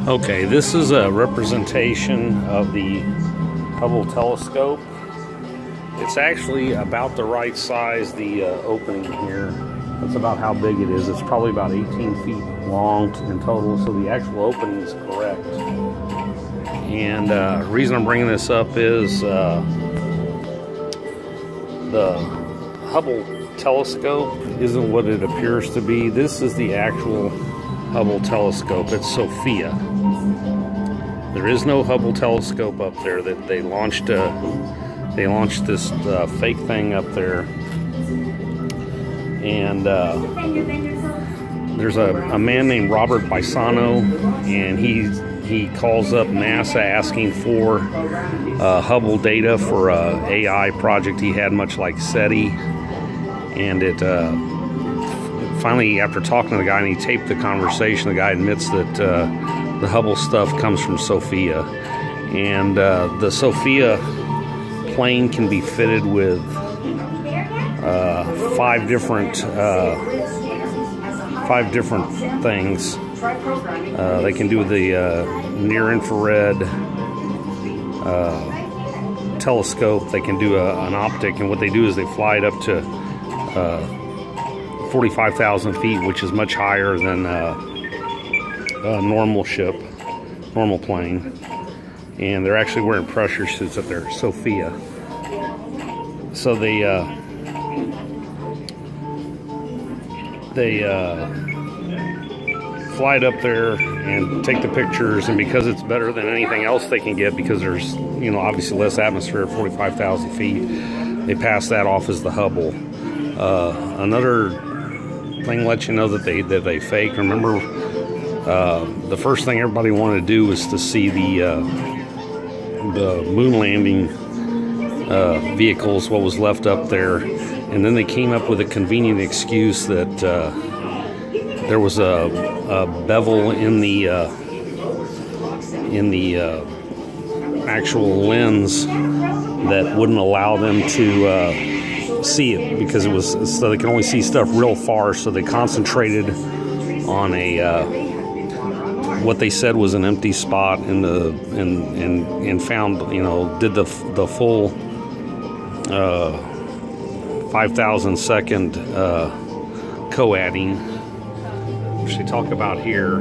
Okay, this is a representation of the Hubble telescope. It's actually about the right size, the opening here. That's about how big it is. It's probably about 18 feet long in total, so the actual opening is correct. And the reason I'm bringing this up is the Hubble telescope isn't what it appears to be. This is the actual Hubble telescope. It's Sophia. There is no Hubble telescope up there. That they launched this fake thing up there, and there's a man named Robert Bisano, and he calls up NASA asking for Hubble data for a AI project he had, much like SETI, and it finally, after talking to the guy and he taped the conversation, the guy admits that the Hubble stuff comes from Sophia, and the Sophia plane can be fitted with 5 different things. They can do the near-infrared telescope. They can do an optic, and what they do is they fly it up to 45,000 feet, which is much higher than a normal plane. And they're actually wearing pressure suits up there, Sophia. So they fly it up there and take the pictures, and because it's better than anything else they can get, because there's, you know, obviously less atmosphere at 45,000 feet, they pass that off as the Hubble. Another thing lets you know that they fake. Remember, the first thing everybody wanted to do was to see the moon landing vehicles, what was left up there, and then they came up with a convenient excuse that there was a bevel in the actual lens that wouldn't allow them to see it, because it was, so they can only see stuff real far. So they concentrated on what they said was an empty spot in the and found, you know, did the full 5,000 second co-adding, which they talk about here.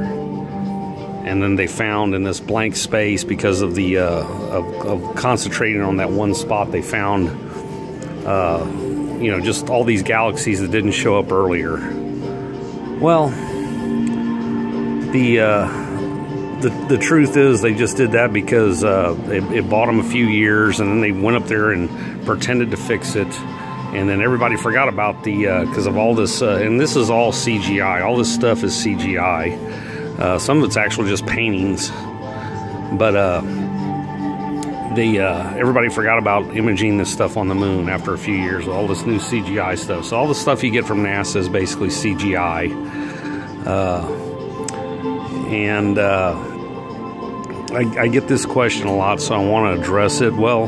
And then they found in this blank space, because of the of concentrating on that one spot, they found you know, just all these galaxies that didn't show up earlier. Well, the truth is they just did that because it bought them a few years, and then they went up there and pretended to fix it, and then everybody forgot about the because of all this, and this is all CGI. All this stuff is CGI. Some of it's actually just paintings, but everybody forgot about imaging this stuff on the moon after a few years with all this new CGI stuff. So all the stuff you get from NASA is basically CGI. I get this question a lot, so I want to address it. Well,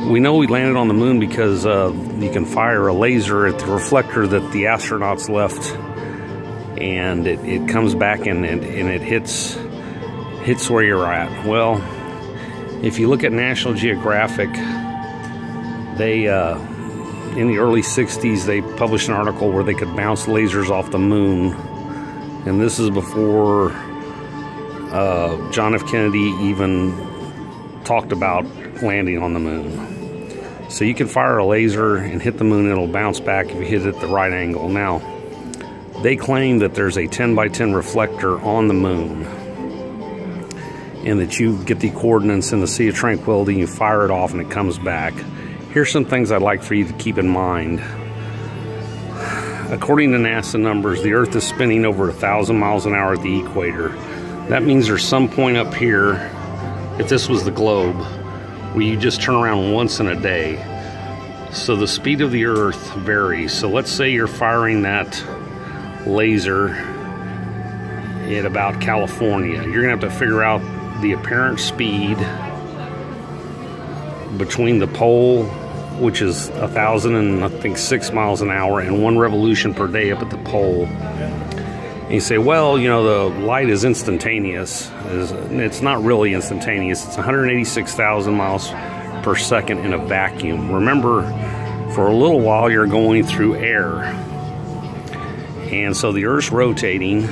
we know we landed on the moon because you can fire a laser at the reflector that the astronauts left, and it comes back and it hits where you're at. Well, if you look at National Geographic, they in the early 60s they published an article where they could bounce lasers off the moon, and this is before John F. Kennedy even talked about landing on the moon. So you can fire a laser and hit the moon, it'll bounce back if you hit it at the right angle. Now, they claim that there's a 10 by 10 reflector on the moon, and that you get the coordinates in the Sea of Tranquility, and you fire it off and it comes back. Here's some things I'd like for you to keep in mind. According to NASA numbers, the Earth is spinning over 1,000 miles an hour at the equator. That means there's some point up here, if this was the globe, where you just turn around once in a day. So the speed of the Earth varies. So let's say you're firing that laser at about California. You're gonna have to figure out the apparent speed between the pole, which is 1,006 miles an hour, and 1 revolution per day up at the pole. And you say, well, you know, the light is instantaneous. It's not really instantaneous. It's 186,000 miles per second in a vacuum. Remember, for a little while you're going through air. And so the Earth's rotating,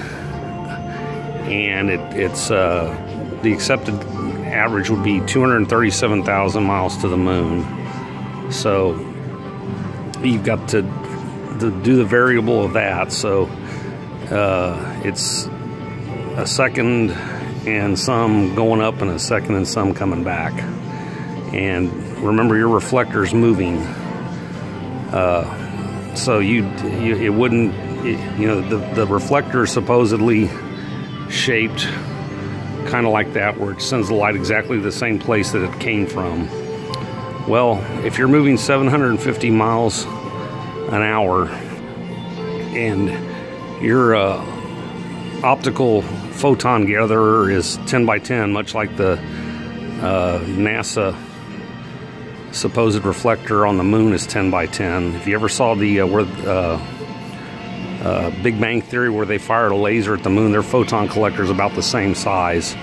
and it's the accepted average would be 237,000 miles to the moon. So you've got to do the variable of that. So it's a second and some going up and a second and some coming back. And remember, your reflector's moving. So it wouldn't, you know, the reflector is supposedly shaped kind of like that, where it sends the light exactly the same place that it came from. Well, if you're moving 750 miles an hour and your optical photon gatherer is 10 by 10, much like the NASA supposed reflector on the moon is 10 by 10. If you ever saw the Big Bang Theory, where they fired a laser at the moon, their photon collector is about the same size.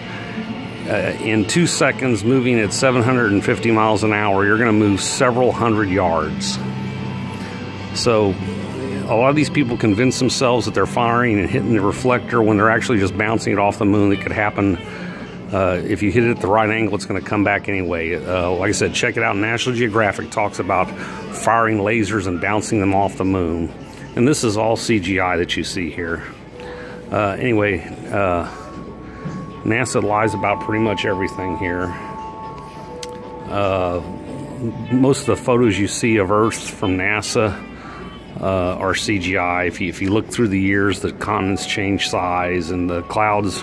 In 2 seconds, moving at 750 miles an hour, you're going to move several hundred yards. So a lot of these people convince themselves that they're firing and hitting the reflector when they're actually just bouncing it off the moon. That could happen. If you hit it at the right angle, it's going to come back anyway. Like I said, check it out. National Geographic talks about firing lasers and bouncing them off the moon. And this is all CGI that you see here. Anyway, NASA lies about pretty much everything here. Most of the photos you see of Earth from NASA are CGI. If you look through the years, the continents change size, and the clouds,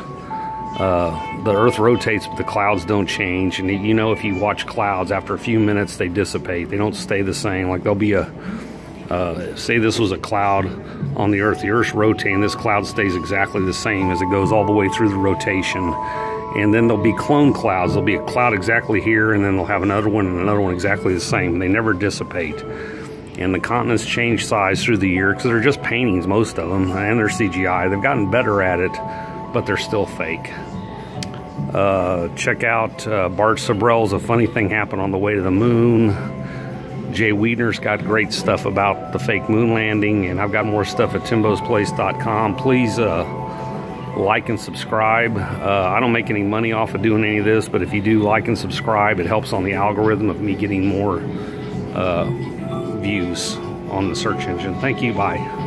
the Earth rotates, but the clouds don't change. And you know, if you watch clouds, after a few minutes they dissipate. They don't stay the same. Like there'll be a say this was a cloud on the Earth's rotating, this cloud stays exactly the same as it goes all the way through the rotation. And then there'll be clone clouds. There'll be a cloud exactly here, and then they'll have another one and another one exactly the same. They never dissipate. And the continents change size through the year because they're just paintings, most of them, and they're CGI. They've gotten better at it, but they're still fake. Check out Bart Sabrell's A Funny Thing Happened on the Way to the Moon. Jay Weidner's got great stuff about the fake moon landing, and I've got more stuff at timbosplace.com. Please like and subscribe. I don't make any money off of doing any of this, but if you do like and subscribe, it helps on the algorithm of me getting more views on the search engine. Thank you. Bye.